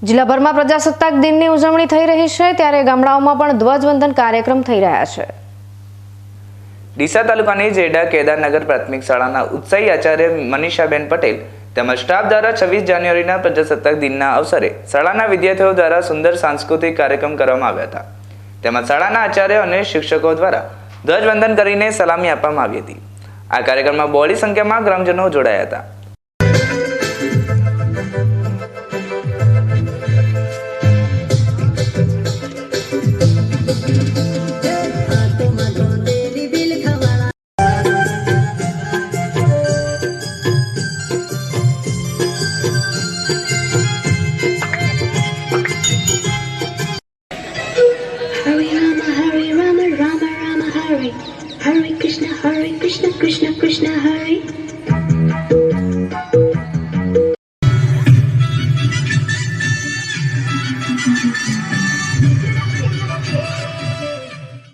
જિલ્લાભરમાં પ્રજાસત્તાક દિનની ઉજવણી થઈ રહી છે ત્યારે ગામડાઓમાં પણ ધ્વજવંદન કાર્યક્રમ થઈ રહ્યા છે। ડીસા તાલુકાની જેડા કેદારનગર પ્રાથમિક શાળાના ઉત્સાહી આચાર્ય મનીષાબેન પટેલ તેમજ સ્ટાફ દ્વારા 26 જાન્યુઆરીના પ્રજાસત્તાક દિનના અવસરે શાળાના વિદ્યાર્થીઓ દ્વારા સુંદર સાંસ્કૃતિક કાર્યક્રમ કરવામાં આવ્યા હતા। તેમજ શાળાના આચાર્ય અને શિક્ષકો દ્વારા ધ્વજવંદન કરીને સલામી આપવામાં આવી હતી। આ કાર્યક્રમમાં બહોળી સંખ્યામાં ગ્રામજનો જોડાયા હતા।